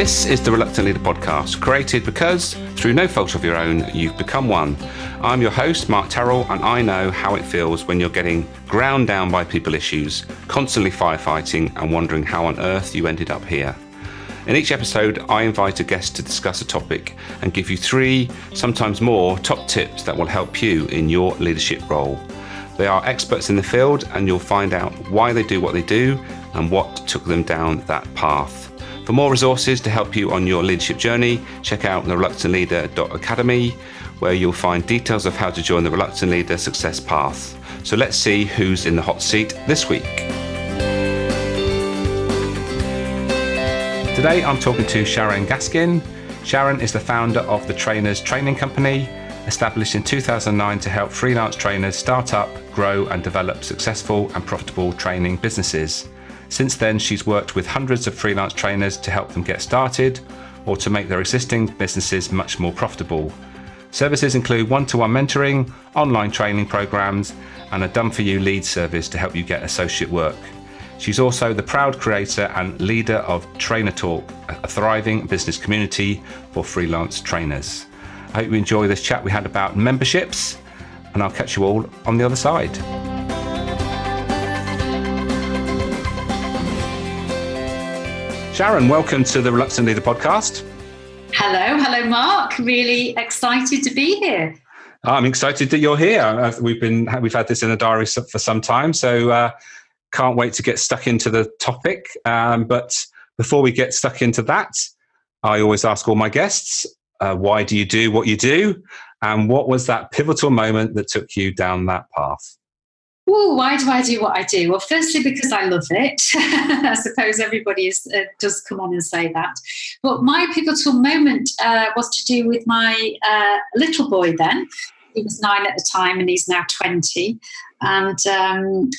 This is the Reluctant Leader podcast, created because, through no fault of your own, you've become one. I'm your host, Mark Terrell, and I know how it feels when you're getting ground down by people issues, constantly firefighting and wondering how on earth you ended up here. In each episode, I invite a guest to discuss a topic and give you 3, sometimes more, top tips that will help you in your leadership role. They are experts in the field, and you'll find out why they do what they do and what took them down that path. For more resources to help you on your leadership journey, check out thereluctantleader.academy, where you'll find details of how to join the Reluctant Leader Success Path. So let's see who's in the hot seat this week. Today I'm talking to Sharon Gaskin. Sharon is the founder of the Trainers Training Company, established in 2009 to help freelance trainers start up, grow and develop successful and profitable training businesses. Since then, she's worked with hundreds of freelance trainers to help them get started or to make their existing businesses much more profitable. Services include one-to-one mentoring, online training programs, and a done-for-you lead service to help you get associate work. She's also the proud creator and leader of Trainer Talk, a thriving business community for freelance trainers. I hope you enjoy this chat we had about memberships, and I'll catch you all on the other side. Sharon, welcome to the Reluctant Leader podcast. Hello, Mark. Really excited to be here. I'm excited that you're here. We've had this in the diary for some time, so can't wait to get stuck into the topic. But before we get stuck into that, I always ask all my guests, why do you do what you do? And what was that pivotal moment that took you down that path? Ooh, why do I do what I do? Well, firstly, because I love it. I suppose everybody does come on and say that. But my pivotal moment was to do with my little boy then. He was 9 at the time and he's now 20. And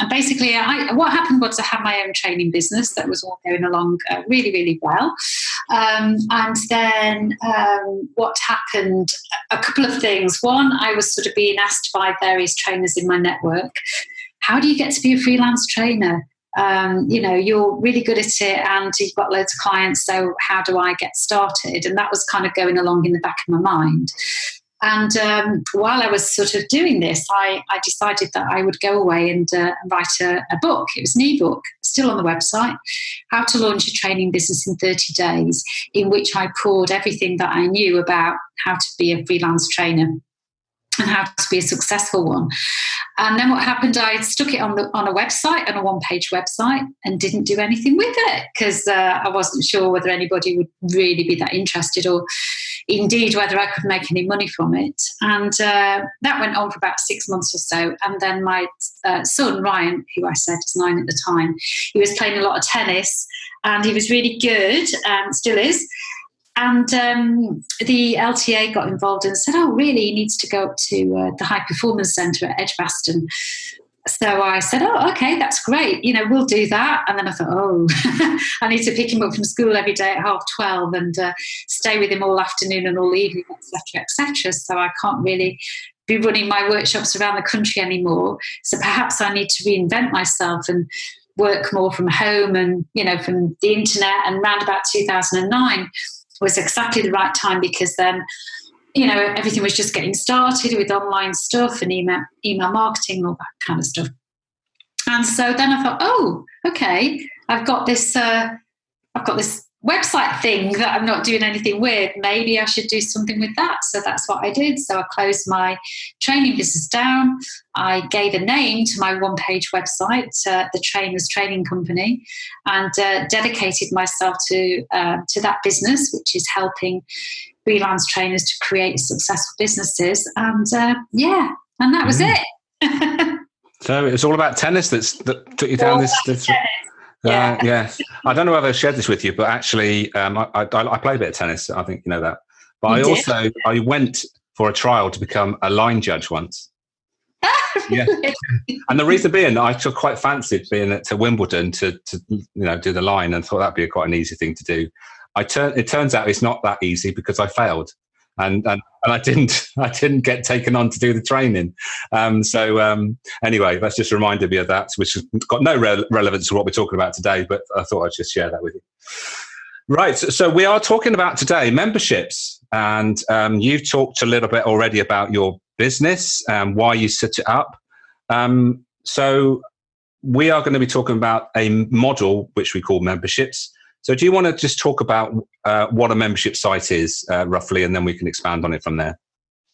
basically, what happened was I had my own training business that was all going along really, really well. And then what happened, a couple of things. One, I was sort of being asked by various trainers in my network, how do you get to be a freelance trainer? You're really good at it and you've got loads of clients, so how do I get started? And that was kind of going along in the back of my mind. And while I was sort of doing this, I decided that I would go away and write a book. It was an ebook, still on the website, How to Launch a Training Business in 30 Days, in which I poured everything that I knew about how to be a freelance trainer and how to be a successful one. And then what happened, I stuck it on a website, on a one-page website, and didn't do anything with it because I wasn't sure whether anybody would really be that interested or indeed whether I could make any money from it. And that went on for about 6 months or so. And then my son, Ryan, who I said was 9 at the time, he was playing a lot of tennis and he was really good, still is. And the LTA got involved and said, oh, really, he needs to go up to the High Performance Centre at Edgbaston. So I said, oh, okay, that's great. We'll do that. And then I thought, oh, I need to pick him up from school every day at 12:30 and stay with him all afternoon and all evening, etc., etc. So I can't really be running my workshops around the country anymore. So perhaps I need to reinvent myself and work more from home and, from the internet. And round about 2009 was exactly the right time because then, everything was just getting started with online stuff and email marketing and all that kind of stuff. And so then I thought, oh, okay, I've got this website thing that I'm not doing anything with. Maybe I should do something with that. So that's what I did. So I closed my training business down. I gave a name to my one-page website, the Trainers Training Company, and dedicated myself to that business, which is helping freelance trainers to create successful businesses. And and that was it. So it was all about tennis that took you down this. Yeah. I don't know whether I shared this with you, but actually I play a bit of tennis. I think you know that. But I went for a trial to become a line judge once. Yeah. And the reason being that I took quite fancied being to Wimbledon to do the line and thought that'd be quite an easy thing to do. It turns out it's not that easy because I failed. And I didn't get taken on to do the training. Anyway, that's just reminded me of that, which has got no relevance to what we're talking about today, but I thought I'd just share that with you. Right. So we are talking about today memberships, and you've talked a little bit already about your business and why you set it up. So we are going to be talking about a model which we call memberships. So do you want to just talk about what a membership site is roughly, and then we can expand on it from there?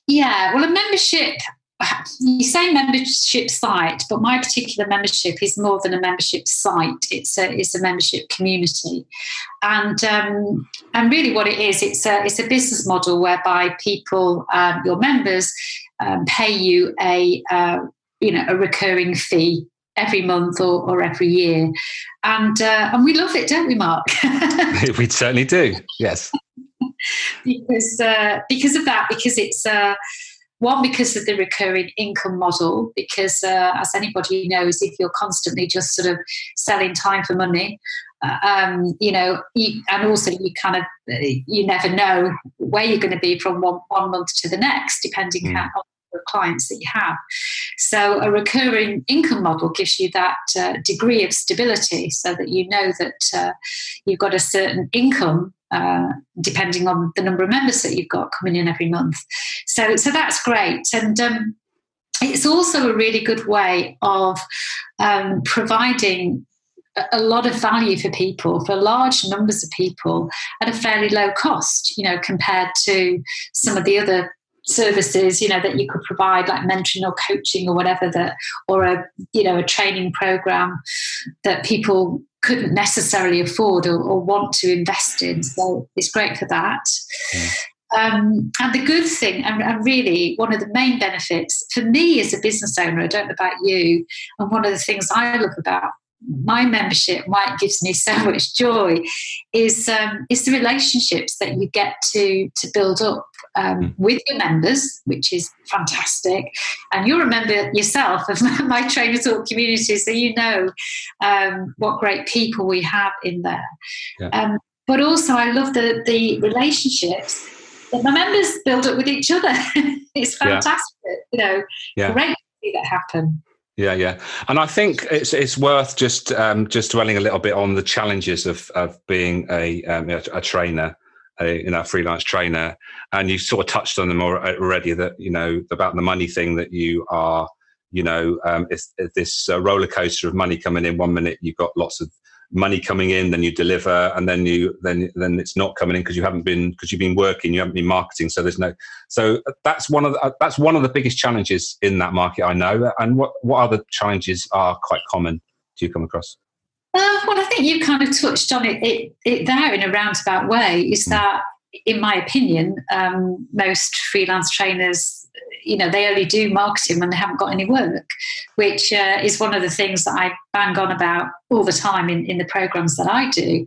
Yeah, well, a membership, you say membership site, but my particular membership is more than a membership site. It's a membership community, and really what it is, it's a business model whereby people, your members, pay you a recurring fee every month or every year, and we love it, don't we, Mark? We certainly do. Yes. because of that, because it's one, because of the recurring income model, because as anybody knows, if you're constantly just sort of selling time for money, and also you never know where you're going to be from one month to the next, depending on the clients that you have. So a recurring income model gives you that degree of stability, so that you know that you've got a certain income depending on the number of members that you've got coming in every month. So that's great. And it's also a really good way of providing a lot of value for people, for large numbers of people, at a fairly low cost, compared to some of the other services, that you could provide, like mentoring or coaching or whatever, or a training program that people couldn't necessarily afford or want to invest in. So it's great for that. And the good thing, and really one of the main benefits for me as a business owner, I don't know about you, and one of the things I love about my membership, why it gives me so much joy, is the relationships that you get to build up with your members, which is fantastic. And you'll remember yourself of my Trainer Talk community, so you know what great people we have in there. Yeah. But also I love the relationships that my members build up with each other. It's fantastic, great to see that happen. Yeah. And I think it's worth just dwelling a little bit on the challenges of being a trainer, a freelance trainer. And you sort of touched on them already, that, about the money thing, that you are, it's this roller coaster of money coming in. 1 minute you've got lots of money coming in, then you deliver, and then it's not coming in because you've been working, you haven't been marketing. So that's one of the biggest challenges in that market, I know. And what other challenges are quite common do you come across? Well, I think you kind of touched on it there in a roundabout way, is that, in my opinion, most freelance trainers, they only do marketing when they haven't got any work, which is one of the things that I bang on about all the time in the programs that I do,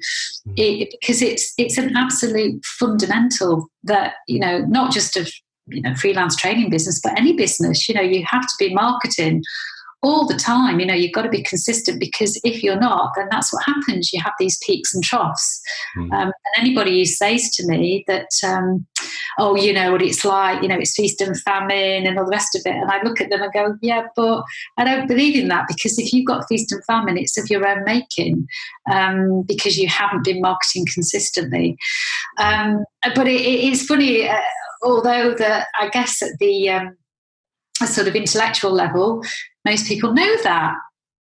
because it's an absolute fundamental that, not just of, freelance training business, but any business, you have to be marketing all the time. You've got to be consistent, because if you're not, then that's what happens. You have these peaks and troughs. And anybody who says to me that, you know what it's like, it's feast and famine and all the rest of it, and I look at them and go, yeah, but I don't believe in that, because if you've got feast and famine, it's of your own making, because you haven't been marketing consistently. But it is funny, although I guess at the sort of intellectual level, most people know that,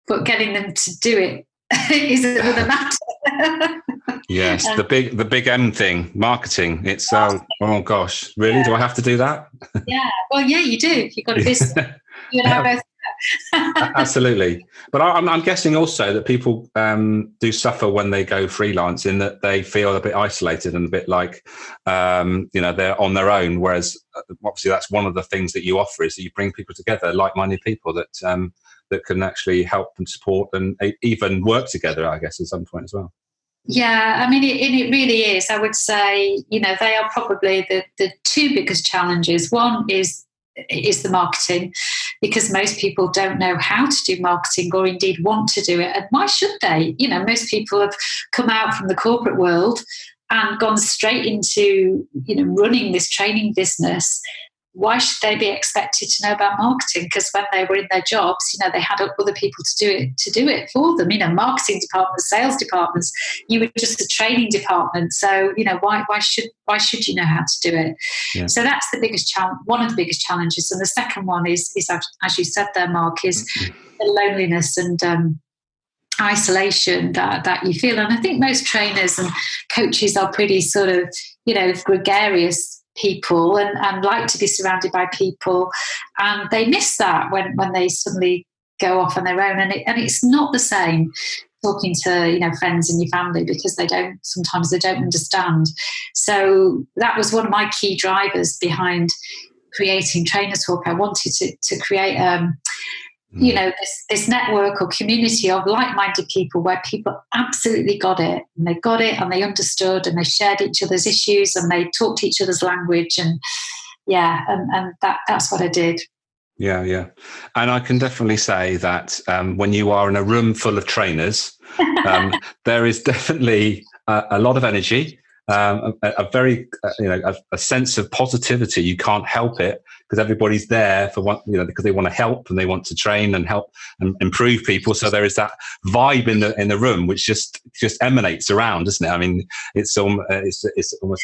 but getting them to do it is another matter. Yes, the big M thing, marketing. It's oh gosh, really? Yeah. Do I have to do that? Yeah, well, yeah, you do. You've got a business. You and I both. Absolutely, but I'm guessing also that people do suffer when they go freelance, in that they feel a bit isolated and a bit like they're on their own. Whereas obviously that's one of the things that you offer, is that you bring people together, like-minded people that can actually help and support and even work together, I guess, at some point as well. Yeah, I mean, it really is. I would say, they are probably the two biggest challenges. One is the marketing, because most people don't know how to do marketing, or indeed want to do it. And why should they? Most people have come out from the corporate world and gone straight into, running this training business, why should they be expected to know about marketing? Because when they were in their jobs, they had other people to do it for them. Marketing departments, sales departments. You were just the training department. So why should you know how to do it? Yeah. So that's the biggest challenge. One of the biggest challenges, and the second one is as you said there, Mark, is the loneliness and isolation that you feel. And I think most trainers and coaches are pretty sort of gregarious people and like to be surrounded by people, and they miss that when they suddenly go off on their own, and it's not the same talking to friends and your family, because sometimes they don't understand. So that was one of my key drivers behind creating Trainer Talk. I wanted to create this network or community of like-minded people where people absolutely got it, and they understood, and they shared each other's issues, and they talked each other's language, and that's what I did. Yeah. And I can definitely say that when you are in a room full of trainers, there is definitely a lot of energy, a very a sense of positivity. You can't help it, because everybody's there for one, because they want to help and they want to train and help and improve people. So there is that vibe in the room which just emanates around, doesn't it? I mean, it's almost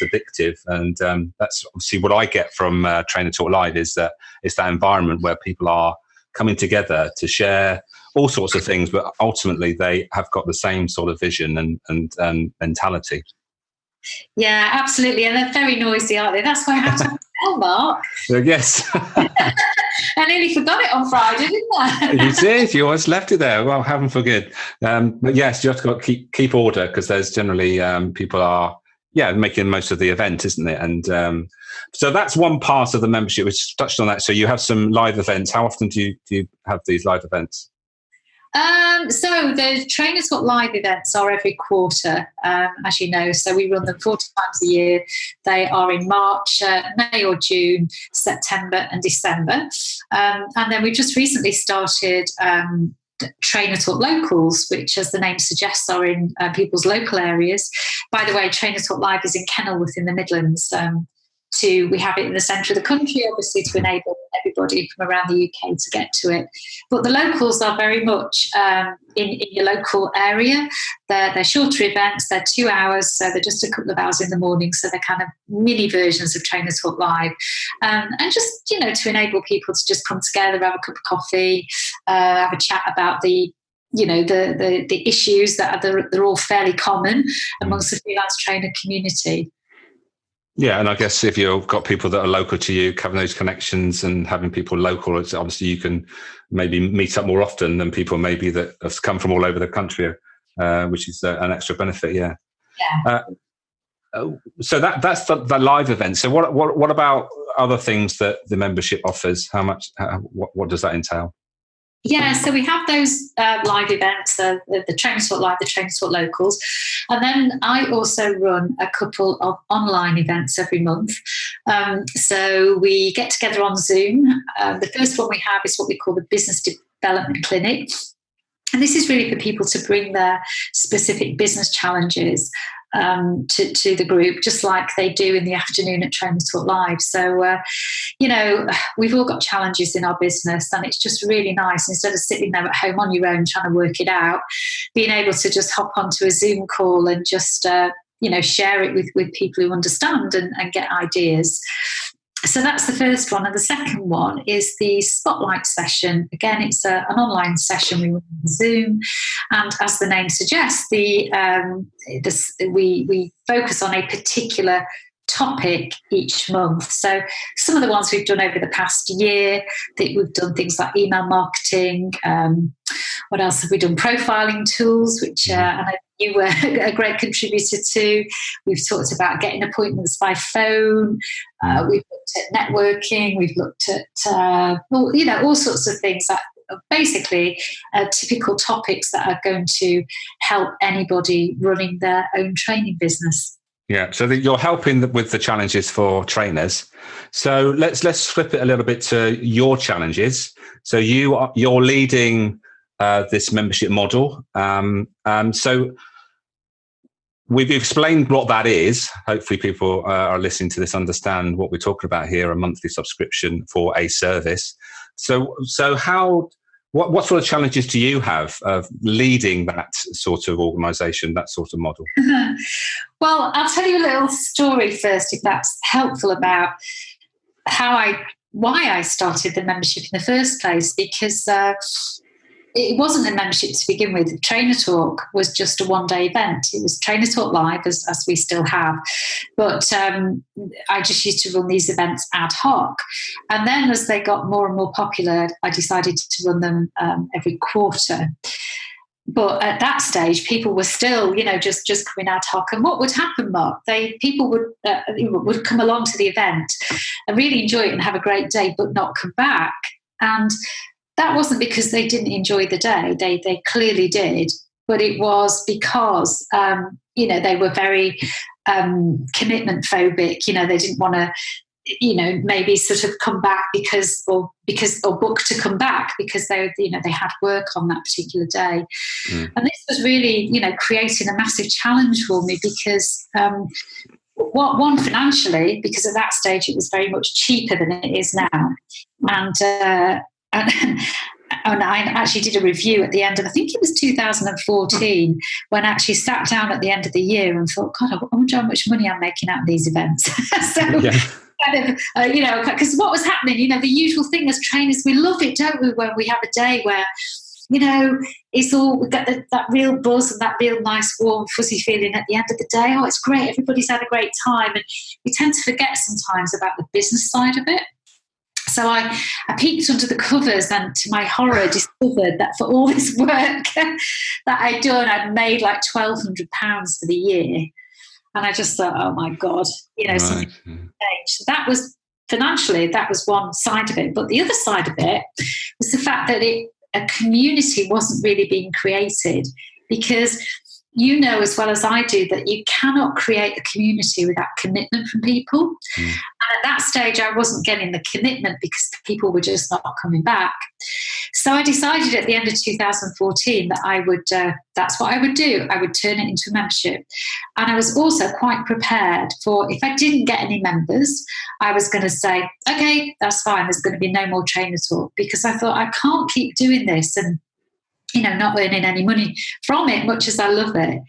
addictive, and that's obviously what I get from Trainer Talk Live, is that it's that environment where people are coming together to share all sorts of things, but ultimately they have got the same sort of vision and mentality. Yeah, absolutely. And they're very noisy, aren't they? That's why I have to tell Mark. Yes. I nearly forgot it on Friday, didn't I? You did. You always left it there. Well, heaven forbid. But yes, you have to keep order, because there's generally people are making most of the event, isn't it? And so that's one part of the membership, which touched on that. So you have some live events. How often do you have these live events? So the Trainer Talk Live events are every quarter, as you know. So we run them 40 times a year. They are in March, May or June, September and December. And then we just recently started Trainer Talk Locals, which, as the name suggests, are in people's local areas. By the way, Trainer Talk Live is in Kenilworth in the Midlands. We have it in the centre of the country, obviously, to enable everybody from around the UK to get to it. But the locals are very much in your local area. They're shorter events. They're 2 hours, so they're just a couple of hours in the morning. So they're kind of mini versions of Trainer Talk Live, and just to enable people to just come together, have a cup of coffee, have a chat about the issues they're all fairly common amongst the freelance trainer community. Yeah, and I guess if you've got people that are local to you, having those connections and having people local, it's obviously you can maybe meet up more often than people maybe that have come from all over the country, which is an extra benefit. Yeah. So that's the live event. So what about other things that the membership offers? How much? What does that entail? Yeah, so we have those live events, the Trainer Talk Live, the Trainer Talk Locals. And then I also run a couple of online events every month. So we get together on Zoom. The first one we have is what we call the Business Development Clinic. And this is really for people to bring their specific business challenges to the group, just like they do in the afternoon at Trainer Talk Live. So, we've all got challenges in our business, and it's just really nice, instead of sitting there at home on your own trying to work it out, being able to just hop onto a Zoom call and just, share it with people who understand and get ideas. So that's the first one. And the second one is the Spotlight session. Again, it's an online session we run on Zoom. And as the name suggests, we focus on a particular topic each month. So some of the ones we've done over the past year, that we've done things like email marketing. What else have we done? Profiling tools, which I know you were a great contributor to. We've talked about getting appointments by phone. We've looked at networking. We've looked at all sorts of things that are basically typical topics that are going to help anybody running their own training business. Yeah, so you're helping with the challenges for trainers. So let's flip it a little bit to your challenges. So you're leading this membership model. So we've explained what that is. Hopefully people are listening to this understand what we're talking about here, a monthly subscription for a service. So what sort of challenges do you have of leading that sort of organisation, that sort of model? Well, I'll tell you a little story first, if that's helpful, about why I started the membership in the first place, because it wasn't a membership to begin with. Trainer Talk was just a one-day event. It was Trainer Talk Live, as we still have. But I just used to run these events ad hoc. And then as they got more and more popular, I decided to run them every quarter. But at that stage, people were still, just coming ad hoc. And what would happen, Mark? People would come along to the event and really enjoy it and have a great day, but not come back. And that wasn't because they didn't enjoy the day. They clearly did. But it was because, they were very commitment phobic. They didn't want to, maybe sort of come back or book to come back because they had work on that particular day. And this was really, creating a massive challenge for me because one, financially, because at that stage it was very much cheaper than it is now. And I actually did a review at the end of, I think it was 2014, when I actually sat down at the end of the year and thought, God, I wonder how much money I'm making out of these events. Because what was happening, the usual thing as trainers, we love it, don't we, when we have a day where, it's all, we get that real buzz and that real nice, warm, fuzzy feeling at the end of the day. Oh, it's great. Everybody's had a great time. And we tend to forget sometimes about the business side of it. So I peeked under the covers and, to my horror, discovered that for all this work that I'd done, I'd made like £1,200 for the year. And I just thought, oh my God, something changed. So that was, financially, that was one side of it. But the other side of it was the fact that a community wasn't really being created, because as well as I do that you cannot create a community without commitment from people. And at that stage, I wasn't getting the commitment because people were just not coming back. So I decided at the end of 2014 that I would, that's what I would do. I would turn it into a membership. And I was also quite prepared for, if I didn't get any members, I was going to say, okay, that's fine. There's going to be no more Trainer Talk, because I thought I can't keep doing this and not earning any money from it, much as I love it.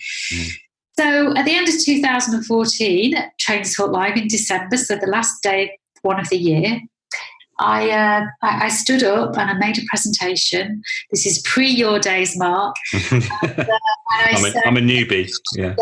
So at the end of 2014, Trainer Talk Live in December, so the last day, one of the year, I stood up and I made a presentation. This is pre your days, Mark. And I'm a newbie. Yeah.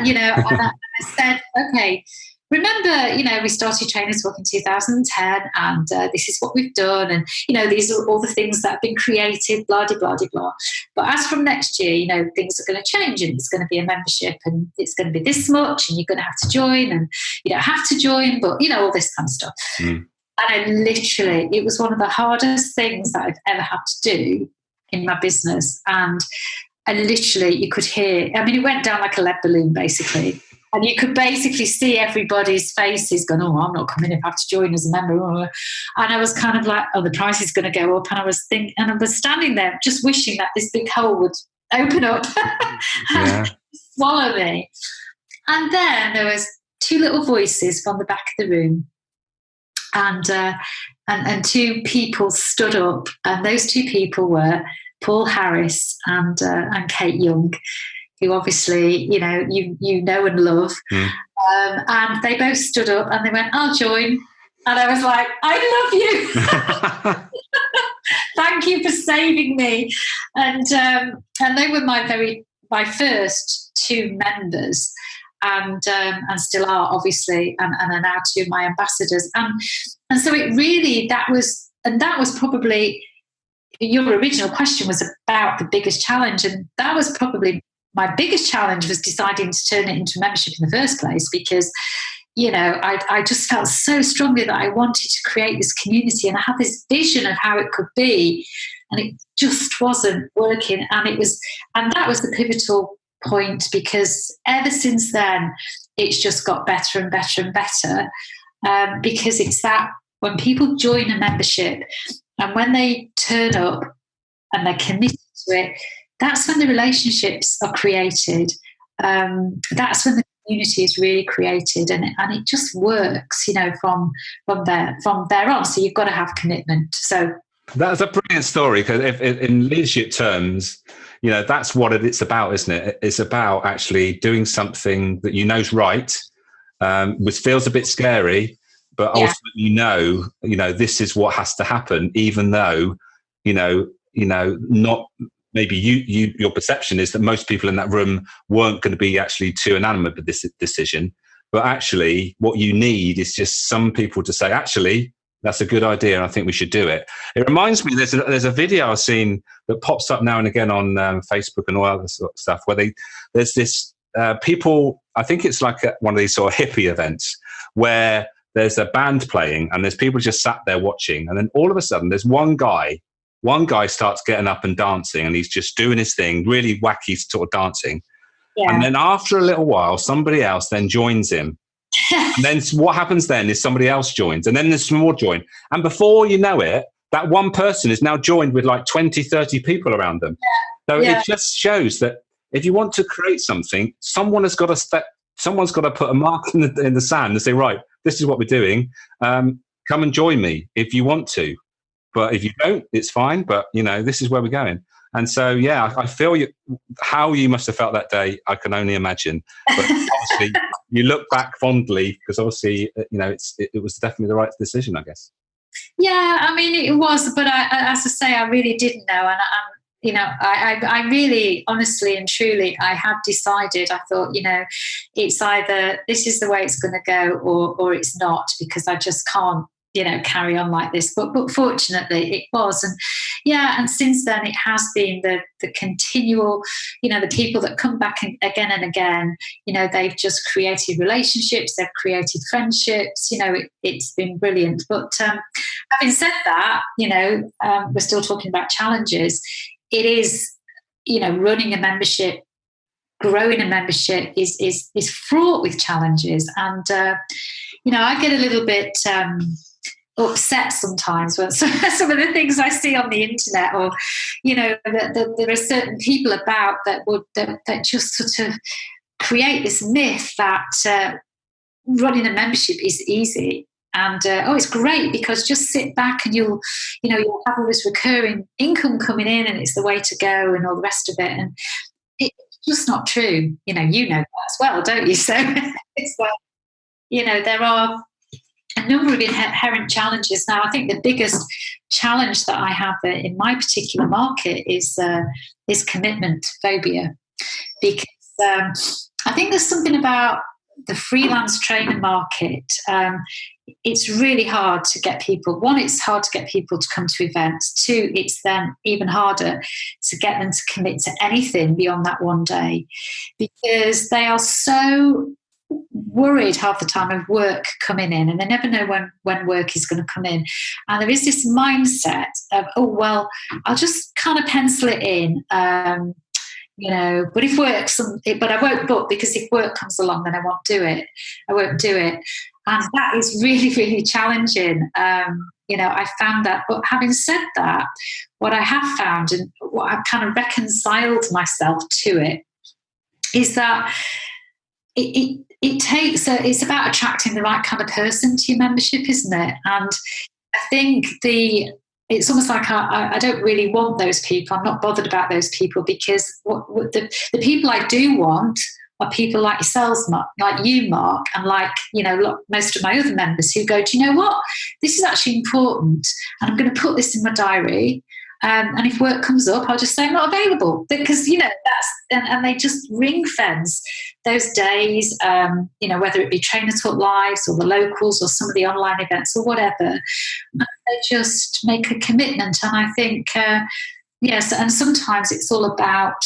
And I said, okay, remember, we started Trainer Talk in 2010, and this is what we've done, and these are all the things that have been created, blah de blah de blah. But as from next year, things are going to change, and it's going to be a membership, and it's going to be this much, and you're going to have to join, and you don't have to join, but all this kind of stuff. And it was one of the hardest things that I've ever had to do in my business, and you could hear. I mean, it went down like a lead balloon, basically. And you could basically see everybody's faces going, oh, I'm not coming if I have to join as a member. And I was kind of like, oh, the price is going to go up. And I was standing there just wishing that this big hole would open up and swallow me. And then there was two little voices from the back of the room. And two people stood up. And those two people were Paul Harris and Kate Young, who obviously, you know and love. And they both stood up and they went, I'll join. And I was like, I love you. Thank you for saving me. And they were my first two members, and still are, obviously, and are now two of my ambassadors. And so it really, that was probably, your original question was about the biggest challenge. And that was probably my biggest challenge, was deciding to turn it into membership in the first place, because, I just felt so strongly that I wanted to create this community, and I had this vision of how it could be, and it just wasn't working. And that was the pivotal point, because ever since then, it's just got better and better and better, because it's that when people join a membership and when they turn up and they're committed to it, that's when the relationships are created. that's when the community is really created, and it just works, from there on. So you've got to have commitment. So that's a brilliant story, because if in leadership terms, that's what it's about, isn't it? It's about actually doing something that is right, which feels a bit scary, but ultimately, this is what has to happen, even though, not maybe your perception is that most people in that room weren't going to be actually too enamored with this decision. But actually, what you need is just some people to say, actually, that's a good idea, and I think we should do it. It reminds me, there's a video I've seen that pops up now and again on Facebook and all other sort of stuff, where there's this people, I think it's like one of these sort of hippie events, where there's a band playing and there's people just sat there watching, and then all of a sudden there's one guy starts getting up and dancing, and he's just doing his thing, really wacky sort of dancing. Yeah. And then after a little while, somebody else then joins him. And then what happens then is somebody else joins, and then there's some more join. And before you know it, that one person is now joined with like 20, 30 people around them. Yeah. So it just shows that if you want to create something, someone's got to put a mark in the sand and say, right, this is what we're doing. Come and join me if you want to. But if you don't, it's fine. But, this is where we're going. And so, I feel how you must have felt that day. I can only imagine. But obviously, you look back fondly, because obviously, it was definitely the right decision, I guess. Yeah, I mean, it was. But as I say, I really didn't know. And I really, honestly and truly, I had decided. I thought, it's either this is the way it's going to go, or it's not, because I just can't, carry on like this. But fortunately it was. And since then it has been the continual, the people that come back again and again, they've just created relationships, they've created friendships, it's been brilliant. But having said that, we're still talking about challenges. It is, running a membership, growing a membership is fraught with challenges. And, I get a little bit upset sometimes when some of the things I see on the internet, or, that there are certain people about that just sort of create this myth that running a membership is easy. And it's great because just sit back and you'll have all this recurring income coming in, and it's the way to go, and all the rest of it. And it's just not true. You know that as well, don't you? So it's like, there are a number of inherent challenges. Now, I think the biggest challenge that I have in my particular market is commitment phobia, because I think there's something about the freelance trainer market. It's really hard to get people. One, it's hard to get people to come to events. Two, it's then even harder to get them to commit to anything beyond that one day, because they are so worried half the time of work coming in, and they never know when work is going to come in. And there is this mindset of, I'll just kind of pencil it in. But if but I won't book, because if work comes along, then I won't do it. And that is really, really challenging. I found that. But having said that, what I have found, and what I've kind of reconciled myself to it, is that it takes it's about attracting the right kind of person to your membership, isn't it? And I think it's almost like I don't really want those people. I'm not bothered about those people, because what the people I do want are people like yourselves, Mark, like you, Mark, and like, most of my other members who go, do you know what? This is actually important, and I'm going to put this in my diary. And if work comes up, I'll just say I'm not available, because, and they just ring fence those days, whether it be Trainer Talk Lives or the locals or some of the online events or whatever. And they just make a commitment. And I think, yes, and sometimes it's all about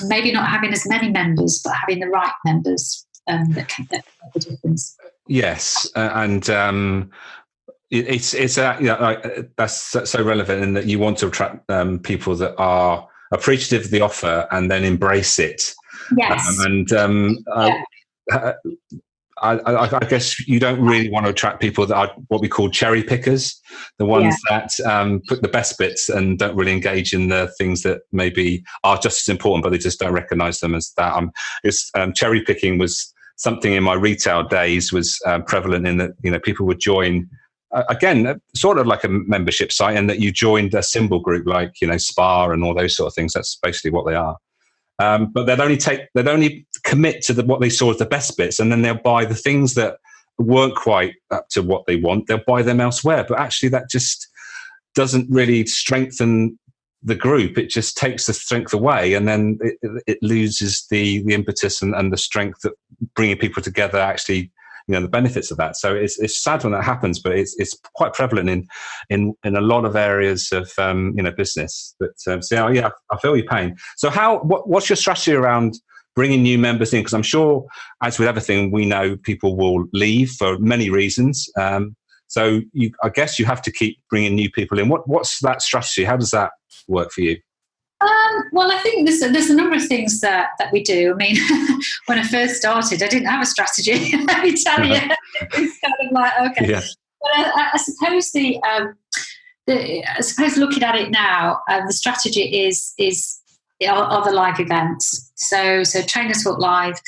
maybe not having as many members, but having the right members that can make the difference. Yes, and it's that's so relevant, in that you want to attract people that are appreciative of the offer and then embrace it. Yes. I guess you don't really want to attract people that are what we call cherry pickers, the ones that put the best bits and don't really engage in the things that maybe are just as important, but they just don't recognize them as that. Cherry picking was something in my retail days was prevalent in that, you know, people would join, again, sort of like a membership site, and that you joined a symbol group like, you know, Spa and all those sort of things. That's basically what they are. But they'd only commit to what they saw as the best bits, and then they'll buy the things that weren't quite up to what they want. They'll buy them elsewhere. But actually, that just doesn't really strengthen the group. It just takes the strength away, and then it loses the impetus and the strength that bringing people together actually, you know, the benefits of that. So it's sad when that happens, but it's quite prevalent in a lot of areas of you know, business. But so yeah, I feel your pain. So what's your strategy around bringing new members in? Because I'm sure, as with everything, we know people will leave for many reasons. So I guess you have to keep bringing new people in. What's that strategy? How does that work for you? Well, I think there's a number of things that we do. I mean, when I first started, I didn't have a strategy. Let me tell you, it's kind of like, okay. Yeah. But I suppose I suppose looking at it now, the strategy are the live events. So Trainer Talk Live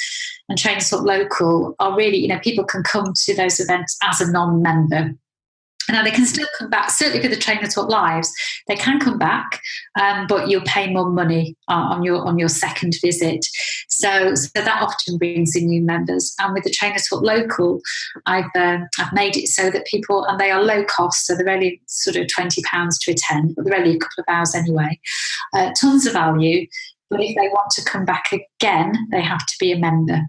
and Trainer Talk Local are really, you know, people can come to those events as a non-member. Now, they can still come back, certainly for the Trainer Talk Lives, they can come back, but you'll pay more money on your second visit. So that often brings in new members. And with the Trainer Talk Local, I've made it so that people, and they are low cost, so they're only sort of £20 to attend, but they're only a couple of hours anyway. Tons of value. But if they want to come back again, they have to be a member.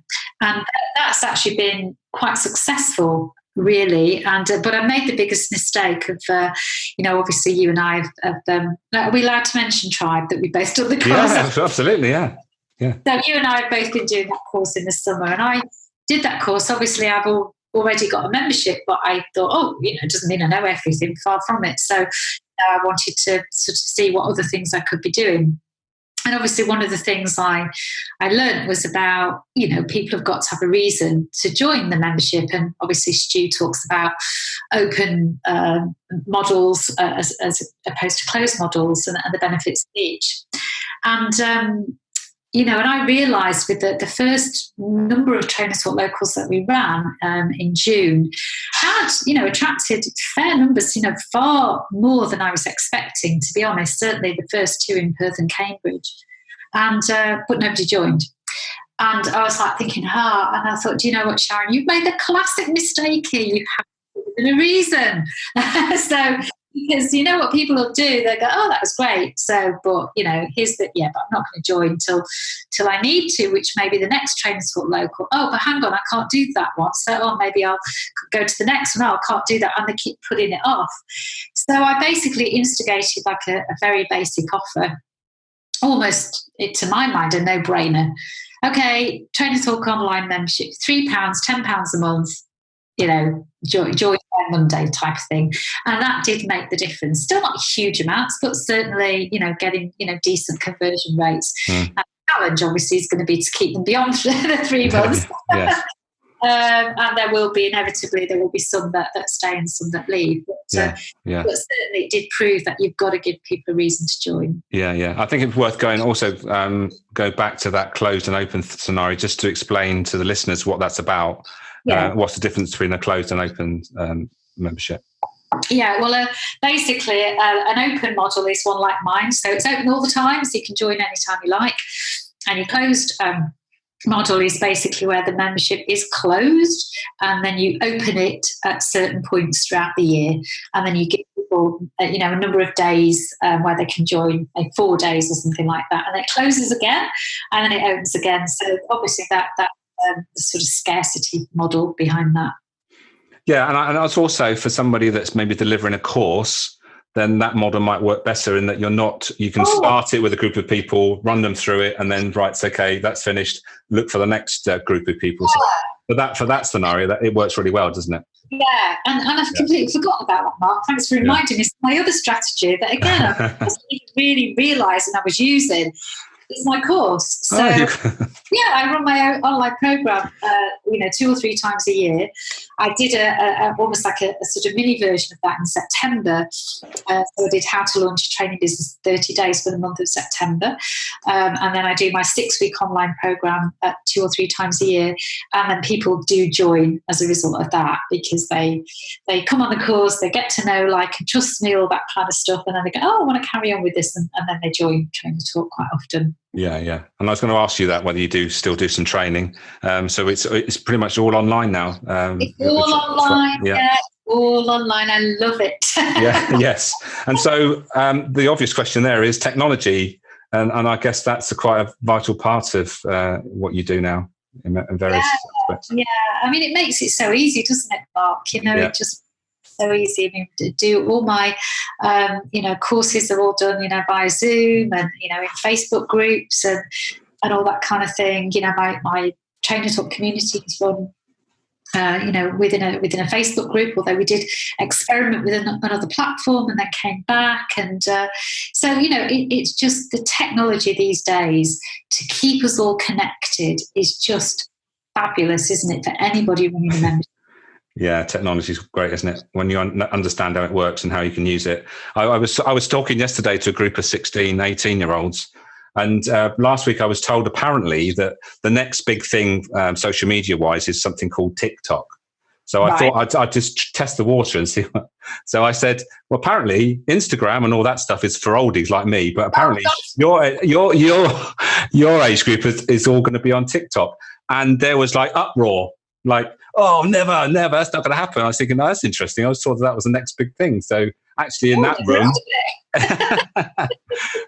And that's actually been quite successful, really. And but I made the biggest mistake of, you know, obviously you and I have are we allowed to mention Tribe, that we both done the course? Yeah, absolutely, yeah. So you and I have both been doing that course in the summer, and I did that course. Obviously, I've already got a membership, but I thought, you know, it doesn't mean I know everything, far from it. So I wanted to sort of see what other things I could be doing. And obviously, one of the things I learned was about, you know, people have got to have a reason to join the membership. And obviously, Stu talks about open models as opposed to closed models and the benefits of each. And, you know, and I realised with the first number of Trainer Talk Locals that we ran in June had, you know, attracted fair numbers, you know, far more than I was expecting, to be honest, certainly the first two in Perth and Cambridge. And but nobody joined. And I was like thinking, and I thought, do you know what, Sharon, you've made the classic mistake here. You have to give it a reason. So, because you know what people will do, they go, oh, that was great. So, but, you know, but I'm not going to join till I need to, which may be the next Trainer Talk Local. Oh, but hang on, I can't do that one. So, maybe I'll go to the next one. Oh, I can't do that. And they keep putting it off. So I basically instigated like a very basic offer, almost, to my mind, a no-brainer. Okay, Trainer Talk Online membership, £3, £10 a month, you know, join by Monday type of thing. And that did make the difference. Still not huge amounts, but certainly, you know, getting, you know, decent conversion rates. And the challenge obviously is going to be to keep them beyond the 3 months. Yes. And there will be some that stay and some that leave. But certainly it did prove that you've got to give people a reason to join. Yeah. I think it's worth go back to that closed and open scenario just to explain to the listeners what that's about. What's the difference between a closed and open membership? Yeah, well, basically, an open model is one like mine. So it's open all the time, so you can join anytime you like. And your closed model is basically where the membership is closed, and then you open it at certain points throughout the year, and then you give people, you know, a number of days where they can join, like 4 days or something like that, and it closes again, and then it opens again. So obviously that the sort of scarcity model behind that. Yeah, and that's also for somebody that's maybe delivering a course, then that model might work better in that you can start it with a group of people, run them through it, and then, right, okay, that's finished, look for the next group of people. So for that scenario, that it works really well, doesn't it? Yeah, and I've completely forgotten about that, Mark. Thanks for reminding me. It's my other strategy that, again, I wasn't even really realising I was using. It's my course. So yeah, I run my own online program, 2 or 3 times a year. I did a almost like a sort of mini version of that in September. So I did how to launch a training business 30 days for the month of September. And then I do my 6-week online program 2 or 3 times a year. And then people do join as a result of that, because they come on the course, they get to know, like, and trust me, all that kind of stuff. And then they go, oh, I want to carry on with this. And then they join Trainer Talk quite often. Yeah. And I was going to ask you that, whether you still do some training. So it's pretty much all online now. It's all online. Yeah. All online. I love it. Yes. And so the obvious question there is technology. And I guess that's quite a vital part of what you do now in various aspects. Yeah. I mean, it makes it so easy, doesn't it, Mark? It just so easy. I mean, to do all my, courses are all done, via Zoom and, in Facebook groups and all that kind of thing. My Trainer Talk community is run, within a Facebook group, although we did experiment with another platform and then came back. And it's just the technology these days to keep us all connected is just fabulous, isn't it, for anybody running a membership? Yeah, technology is great, isn't it? When you understand how it works and how you can use it. I was talking yesterday to a group of 16, 18-year-olds, and last week I was told apparently that the next big thing, social media-wise, is something called TikTok. So I thought I'd just test the water and see. So I said, well, apparently Instagram and all that stuff is for oldies like me, but apparently your age group is all going to be on TikTok. And there was like uproar, like, oh, never, that's not going to happen. I was thinking, that's interesting. I was told that was the next big thing. So actually in that room,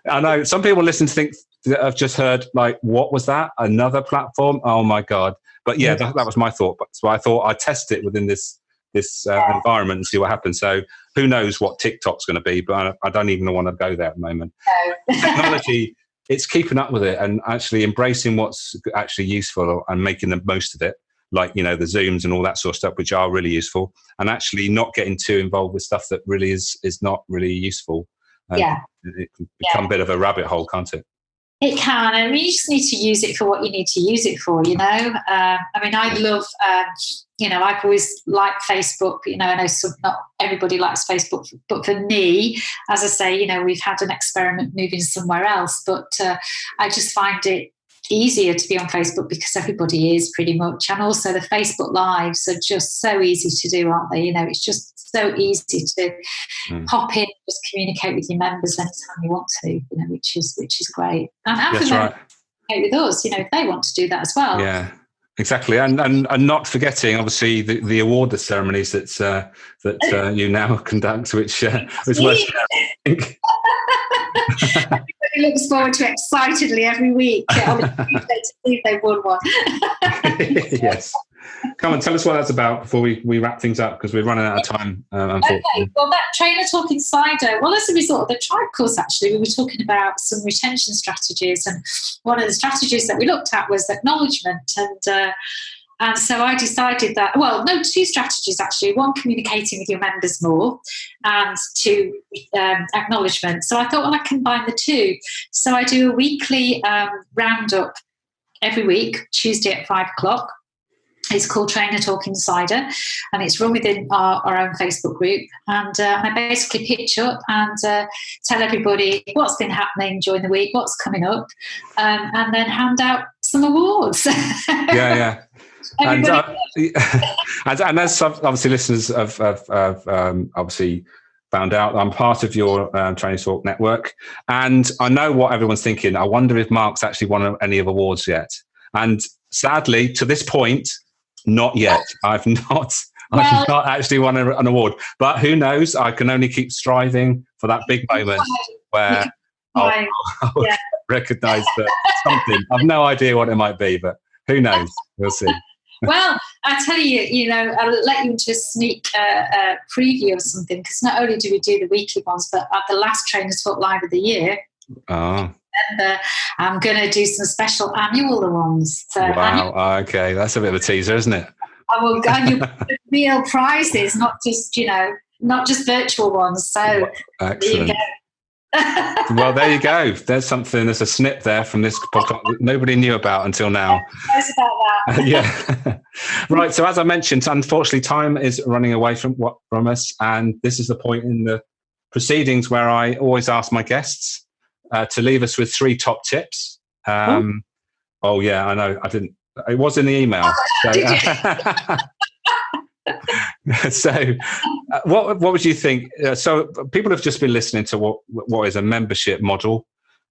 I know some people listen to think that I've just heard, like, what was that? Another platform? Oh my God. But yeah, that was my thought. So I thought I'd test it within this environment and see what happens. So who knows what TikTok's going to be, but I don't even want to go there at the moment. No. Technology, it's keeping up with it and actually embracing what's actually useful and making the most of it. Like, the Zooms and all that sort of stuff, which are really useful, and actually not getting too involved with stuff that really is not really useful. It can become a bit of a rabbit hole, can't it? It can. I mean, you just need to use it for what you need to use it for, I mean, I love, I've always liked Facebook. I know not everybody likes Facebook, but for me, as I say, we've had an experiment moving somewhere else, but I just find it easier to be on Facebook because everybody is pretty much, and also the Facebook Lives are just so easy to do, aren't they? It's just so easy to pop in, just communicate with your members anytime you want to, which is great. And for them, communicate with us, if they want to do that as well. Yeah, exactly. And not forgetting, obviously, the award ceremonies that you now conduct, which was worth sharing. Everybody looks forward to excitedly every week on a Tuesday to see if they won one. Yes. Come on, tell us what that's about before we wrap things up, because we're running out of time, unfortunately. Okay, well, that Trainer Talk Insider, as a result of the Tribe course, actually, we were talking about some retention strategies, and one of the strategies that we looked at was acknowledgement, and so I decided that, 2 strategies actually. One, communicating with your members more, and 2, acknowledgement. So I thought, I combine the 2. So I do a weekly roundup every week, Tuesday at 5:00. It's called Trainer Talk Insider, and it's run within our own Facebook group. And I basically pitch up and tell everybody what's been happening during the week, what's coming up, and then hand out some awards. Yeah. And as obviously listeners have obviously found out, I'm part of your Trainer Talk network, and I know what everyone's thinking. I wonder if Mark's actually won any of awards yet. And sadly, to this point, not yet. I've not actually won an award, but who knows? I can only keep striving for that big moment where I'll recognise that something. I've no idea what it might be, but who knows? We'll see. Well, I tell you, I'll let you into a sneak preview of something, because not only do we do the weekly ones, but at the last Trainer Talk Live of the year, I'm going to do some special annual ones. So wow, okay, that's a bit of a teaser, isn't it? I will give you real prizes, not just virtual ones. So excellent. there you go. Well, there you go. There's a snip there from this podcast that nobody knew about until now. Knows about that. Yeah. Right. So as I mentioned, unfortunately, time is running away from us. And this is the point in the proceedings where I always ask my guests to leave us with 3 top tips. Oh, yeah, I know. I didn't. It was in the email. So, what would you think? So people have just been listening to what is a membership model.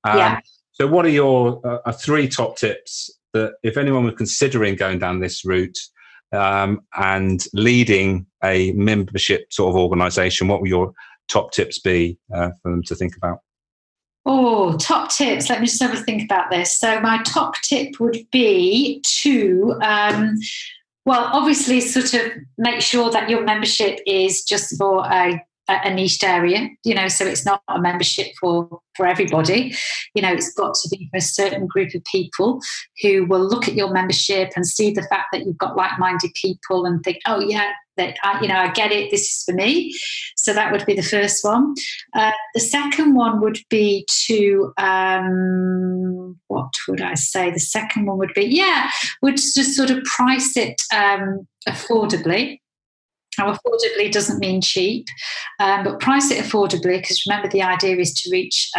So what are your 3 top tips that if anyone was considering going down this route and leading a membership sort of organization, what would your top tips be for them to think about? Oh, top tips. Let me just have a think about this. So my top tip would be to obviously sort of make sure that your membership is just for a niched area, so it's not a membership for everybody. It's got to be for a certain group of people who will look at your membership and see the fact that you've got like-minded people and think, oh yeah, I get it, this is for me. So that would be the first one. The second one would be to, what would I say? The second one would be, would just sort of price it affordably. Now, affordably doesn't mean cheap, but price it affordably, because remember the idea is to reach,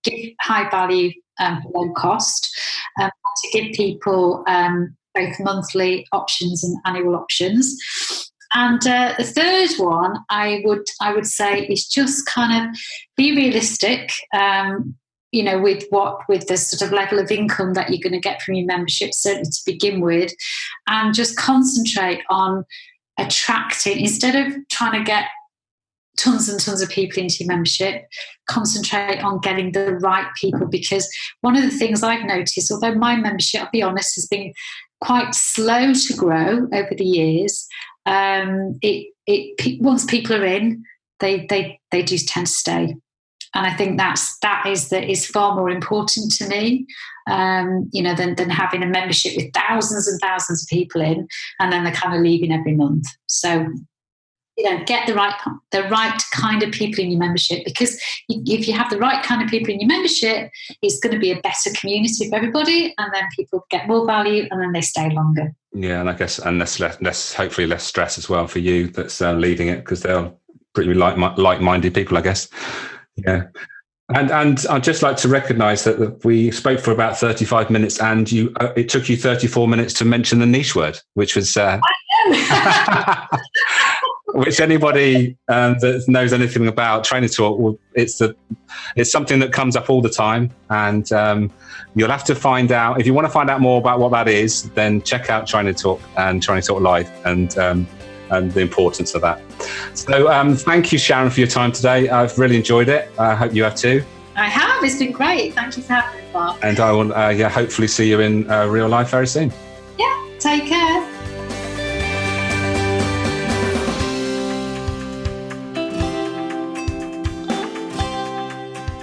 give high value low cost, to give people both monthly options and annual options. And the third one I would say is just kind of be realistic, with the sort of level of income that you're going to get from your membership, certainly to begin with, and just concentrate on attracting, instead of trying to get tons and tons of people into your membership, concentrate on getting the right people. Because one of the things I've noticed, although my membership, I'll be honest, has been quite slow to grow over the years, once people are in, they do tend to stay. And I think that is far more important to me, than having a membership with thousands and thousands of people in, and then they're kind of leaving every month. So, get the right kind of people in your membership, because if you have the right kind of people in your membership, it's going to be a better community for everybody, and then people get more value, and then they stay longer. Yeah, and I guess less hopefully less stress as well for you that's leading it, because they're pretty like-minded people, I guess. Yeah. And I'd just like to recognise that we spoke for about 35 minutes, and it took you 34 minutes to mention the niche word, which was which anybody that knows anything about Trainer Talk, it's something that comes up all the time, and you'll have to find out, if you want to find out more about what that is, then check out Trainer Talk and Trainer Talk Live, and the importance of that. So thank you, Sharon, for your time today. I've really enjoyed it. I hope you have too. I have. It's been great. Thank you for having me, Mark. And I will hopefully see you in real life very soon. Yeah, take care.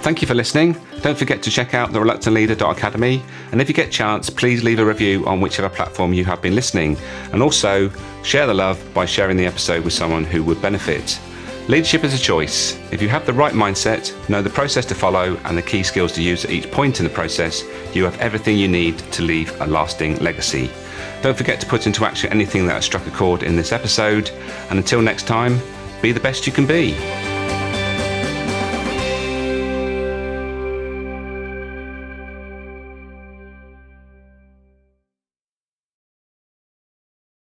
Thank you for listening. Don't forget to check out thereluctantleader.academy. And if you get a chance, please leave a review on whichever platform you have been listening. And also share the love by sharing the episode with someone who would benefit. Leadership is a choice. If you have the right mindset, know the process to follow, and the key skills to use at each point in the process, you have everything you need to leave a lasting legacy. Don't forget to put into action anything that has struck a chord in this episode. And until next time, be the best you can be.